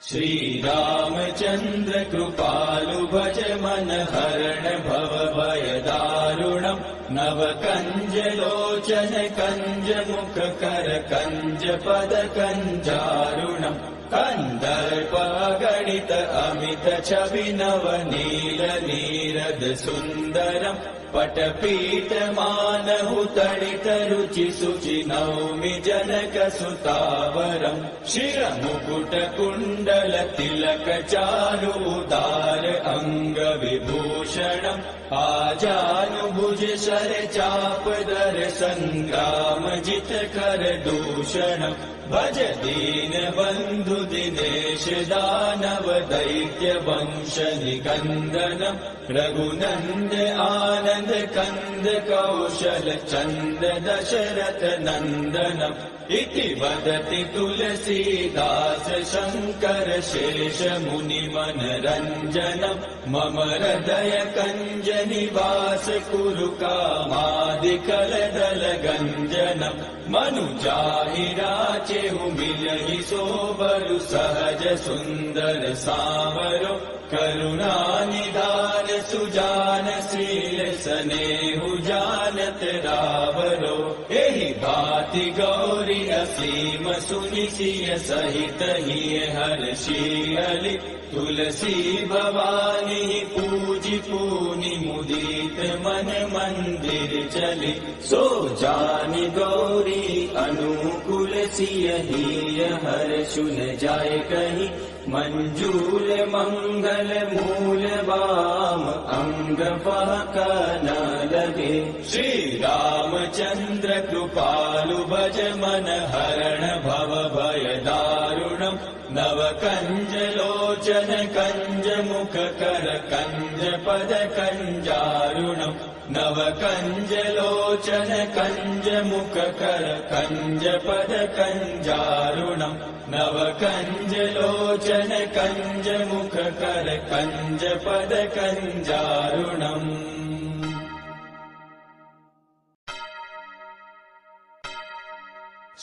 श्री रामचंद्र कृपालु भज मन हरण भव भय दारुणम् नव कंज लोचन कंज मुख कर कंज पद कंजारुणम् कंदर्प गणित अमित छवि नव नील नीरद सुंदरम् पटपीठ मानहु तडित रुचि शुचि नौमि जनक सुतावरम् शिरमुकुट कुण्डल तिलक चारु उदार अंग विभूषणम् आजानुभुज शर चाप दर संग्राम जित कर दूषणम् भज दीन बंधु दिनेश दानव दैत्य वंश निकंदनम् रघुनंद आनंद कंद कौशल चंद दशरथ नंदनम् इति वदति तुलसीदास शंकर शेष मुनि मनरंजनम् मम हृदय कंज निवास कुरु कामादिकल दल गंजनम् मनुजाहि राचेहु मिलहि सोबरु सहज सुंदर सावरो करुणा निधान सुजान शील सनेहु जानत रावरो एहि भाति गौरी असीम सुनि सिय सहित हिय हर्षियलि तुलसी भवानी पूजि पूनि मुदित मन मंदिर चली सो जानि गौरी अनुकूल सिय हिय हर्षु न जाय कहि मंजूल मंगल मूल बाम अंग फहक न लगे श्री रामचंद्र कृपालु भज मन हरण भव भय दारुणम् नव कंज लोचन कंज मुख कर कंज पद कंजारुणम् नव कंज लोचन कंज मुख कर कंज पद कंजारुणम् नव कंज लोचन कंज मुख कर कंज पद कंजारुणम्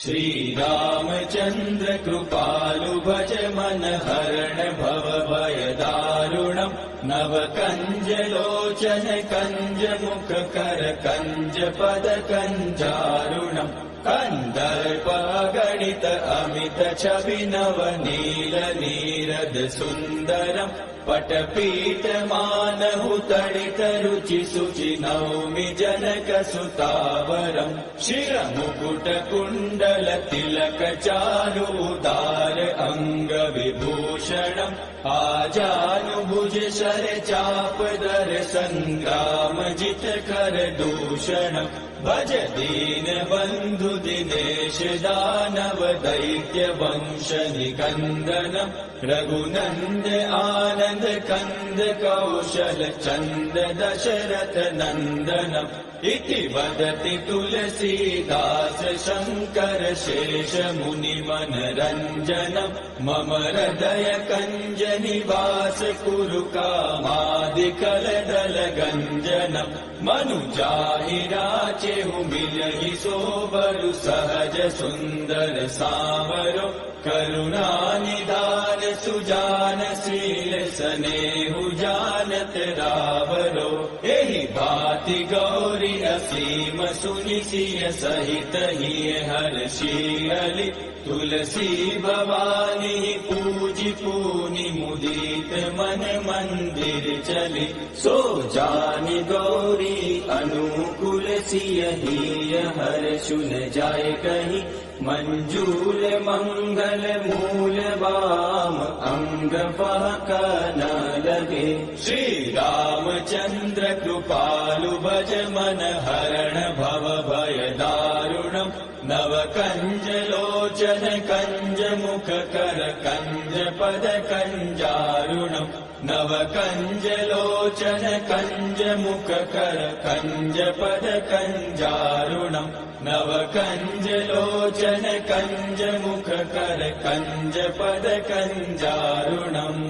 श्री रामचंद्र कृपालु भज मन हरण भव भय दारुणम् नव कंज लोचन कंज मुख कर कंज पद कंजारुणम् कन्दर्पगणित अमित छवि नवनील नीरद सुन्दरम् पटपीठ मानहु तडित रुचि शुचि नौमि जनक सुतावरम् शिरमुकुट कुण्डल तिलक चारु उदार अङ्ग विभूषणम् आजानुभुज शर चाप दर संग्राम जित कर दूषणम् भज दीन बन्धु दिनेश दानव दैत्य वंश निकन्दनम् रघुनन्द आनन्द कन्द कौशल चन्द दशरथ नन्दनम् इति वदति तुलसीदास शङ्कर शेष मुनि मनरञ्जनम् मम हृदय कञ्ज निवास कुरु कामादिकलदल गञ्जनम् मनुजाहि राचेहु मिलहि सोबरु सहज सुन्दर सावरो करुणा निदान सुजान शील स्नेहु जानत रावरो एहि भाति गौरी असीम सुनि सिय सहित हिय हर्षियलि तुलसी भवानी पूजि पूनि मुदित मन मंदिर चली सो जानि गौरी अनुकूल सिय हिय हर्षु न जाय कहीं मंजूल मंगल मूल वाम अंग फहक न लगे श्री रामचंद्र कृपालु भज मन हरण भव भय दारुणम् नव कंज लोचन कंज मुख कर कंज पद कंजारुणम् नव कंज लोचन कंज मुख कर कंज पद कंजारुणम् नव कंज लोचन कंज मुख कर कंज पद कंजारुणम्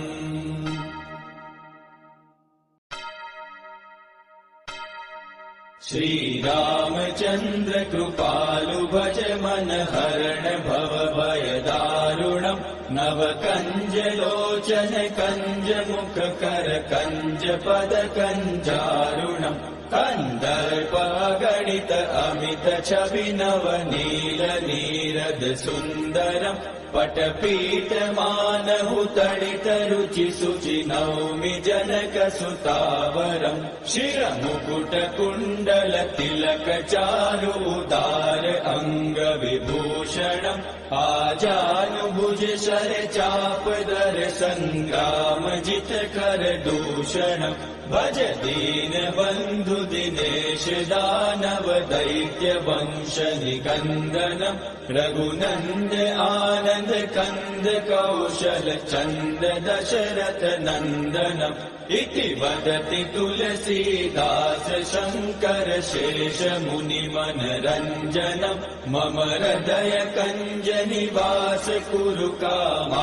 श्री रामचंद्र कृपालु भज मन हरण भव भय दारुणम् नव कंज लोचन कंज मुख कर कंज पद कंजारुणम् कन्दर्पगणित अमित छवि नवनील नीरद सुन्दरम् पटपीठ मानहु तडित रुचि शुचि नौमि जनक सुतावरम् शिरमुकुट कुण्डल तिलक चारु उदार अङ्ग विभूषणम् आजानुभुज शर चाप दर संग्राम जित कर दूषणम् भज दीन बन्धु दिनेश दानव दैत्य वंश निकन्दनम् रघुनन्द आनन्द कन्द कौशल चन्द दशरथ नन्दनम् इति वदति तुलसीदास शङ्कर शेष मुनि मनरञ्जनम् मम हृदय कञ्ज निवास कुरु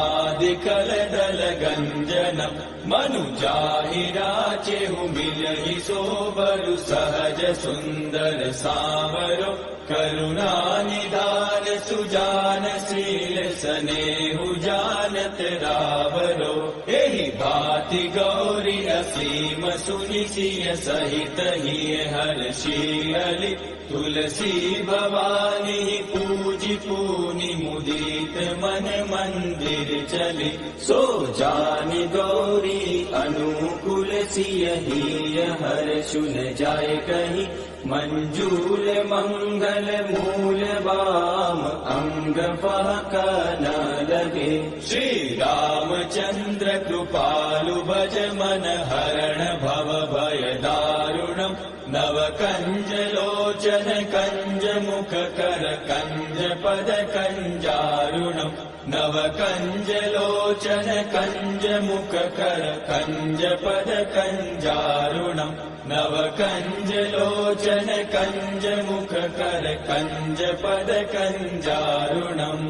कामादिकलदल गञ्जनम् मनुजाहि राचेहु मिलहि सोबरु सहज सुन्दर सावरो करुणा निदान सुजान शील स्नेहु जानत रावरो एहि भाति गौरी असीम सुनि सिय सहित हिय हर्षियलि तुलसी भवानी पूजि पूनि मुदित मन मंदिर चली सो जानि गौरी अनुकूल सिय हिय हर्षु न जाय कहीं मंजूल मंगल मूल वाम अंग फहक न लगे श्री रामचंद्र कृपालु भज मन हरण भव भय दारुणम् नव कंज लोचन कंज मुख कर कंज पद कंजारुणम् नव कंज लोचन कंज मुख कर कंज पद कंजारुणम् नव कंज लोचन कंज मुख कर कंज पद कंजारुणम्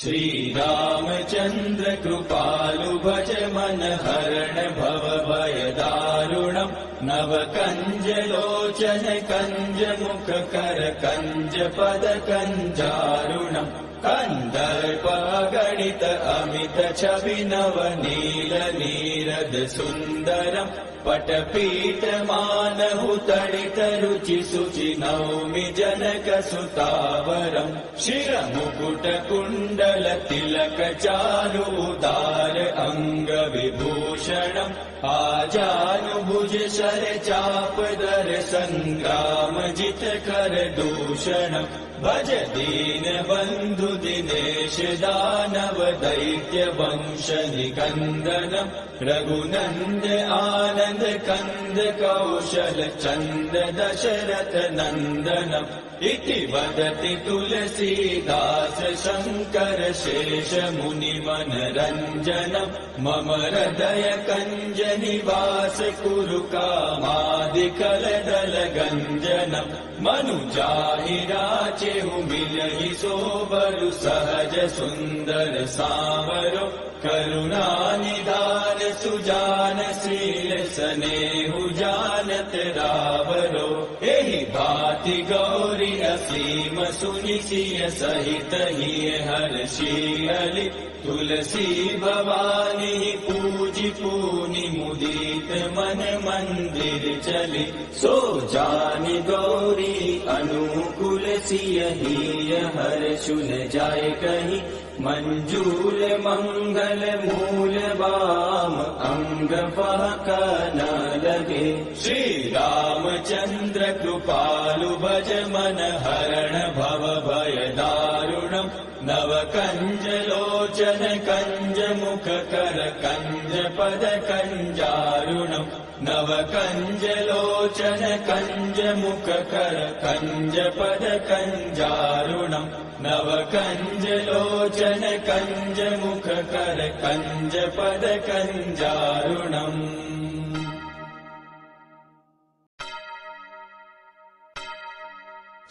श्री रामचंद्र कृपालु भज मन हरण भव भय दारुणम् नव कंज लोचन कंज मुख कर कंज पद कंजारुणम् कन्दर्पगणित अमित छवि नवनील नीरद सुन्दरम् पटपीठमानहु तडितरुचि शुचि नौमि जनकसुतावरम् शिरमुकुटकुण्डल तिलक चारु उदार अङ्गविभूषणम् आजानुभुज शर चापदर सङ्ग्राम जित कर दूषणम् भज दीन बन्धु दिनेश दानव दैत्य वंश निकन्दनम् रघुनन्द आनन्द कन्द कौशल चन्द दशरथ नन्दनम् इति वदति तुलसीदास शङ्कर शेष मुनि मनरञ्जनम् मम हृदय कञ्ज निवास कुरु कामादिकलदल गञ्जनम् मनुजाहि राचेहु मिलहि सोबरु सहज सुन्दर सावरो करुणा निधान सुजान शील स्नेहु जानत रावरो एहि भाति गौरी असीम सुनि सिय सहित हिय हर्षियलि तुलसी भवानी पूजि पूनि मुदित मन मंदिर चली सो जानि गौरी अनुकूल सिय हिय हर्षुन जाय कहि मंजूल मंगल मूल वाम अंग पहक न लगे श्री रामचंद्र कृपालु भज मन हरण भव भय दारुणम् नव कंज लोचन कंज मुख कर कंज पद कंजारुणम् नव कंज लोचन कंज मुख कर कंज पद कंजारुणम् नव कंज लोचन कंज मुख कर कंज पद कंजारुणम्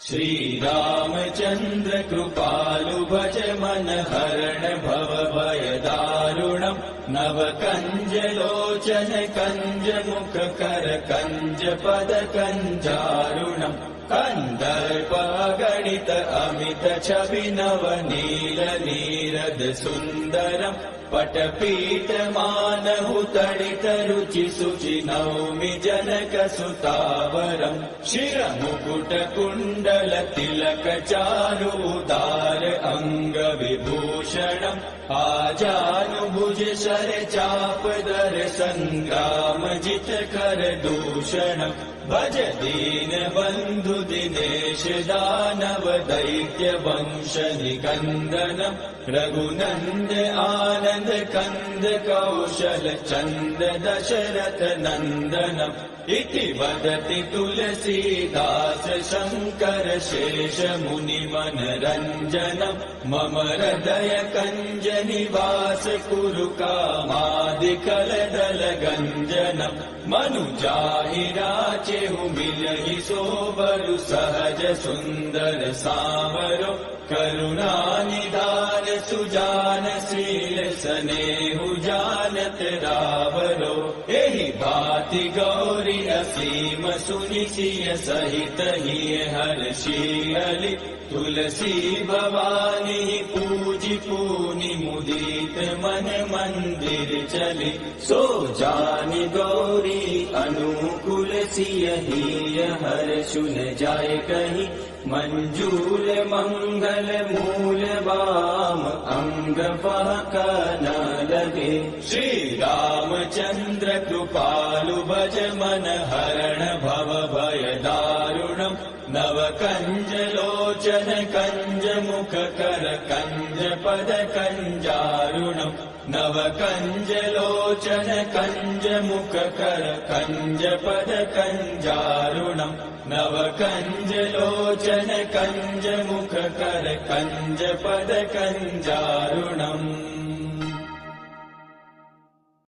श्री रामचंद्र कृपालु भज मन हरण भव भय दारुणम् नव कंज लोचन कंज मुख कर कंज पद कंजारुणम् कंदर्प गणित अमित छवि नव नील नीरद सुंदरम् पटपीठ मानहु तडित रुचि शुचि नौमि जनक सुतावरम् शिरमुकुट कुण्डल तिलक चारु उदार अंग विभूषणम् आजानुभुज शर चापदर संग्राम जित कर दूषणम् भज दीन बन्धु दिनेश दानव दैत्य वंश निकन्दनम् रघुनन्द आनन्द कन्द कौशल चन्द दशरथ नन्दनम् इति वदति तुलसीदास शङ्कर शेष मुनि मनरञ्जनम् मम हृदय कञ्ज निवास कुरु कामादिकलदल गञ्जनम् मनुजाहि राचेहु मिलहि सोबरु सहज सुन्दर सावरो करुणा निधान सुजान शील स्नेहु जानत रावरो एहि भाति गौरी असीम सुनि सिय सहित हिय हर्षियलि तुलसी भवानी पूजि पूनि मुदित मन मंदिर चली सो जानि गौरी अनुकूल सिय हिय हर्षुन जाय कहि मंजूल मंगल मूल वाम अंग पहक न लगे श्री रामचंद्र कृपालु भज मन हरण भव भय दारुणम् नव कंज लोचन कंज मुख कर कंज पद कंजारुणम् नव कंज लोचन कंज मुख कर कंज पद कंजारुणम् नव कंज लोचन कंज मुख कर कंज पद कंजारुणम्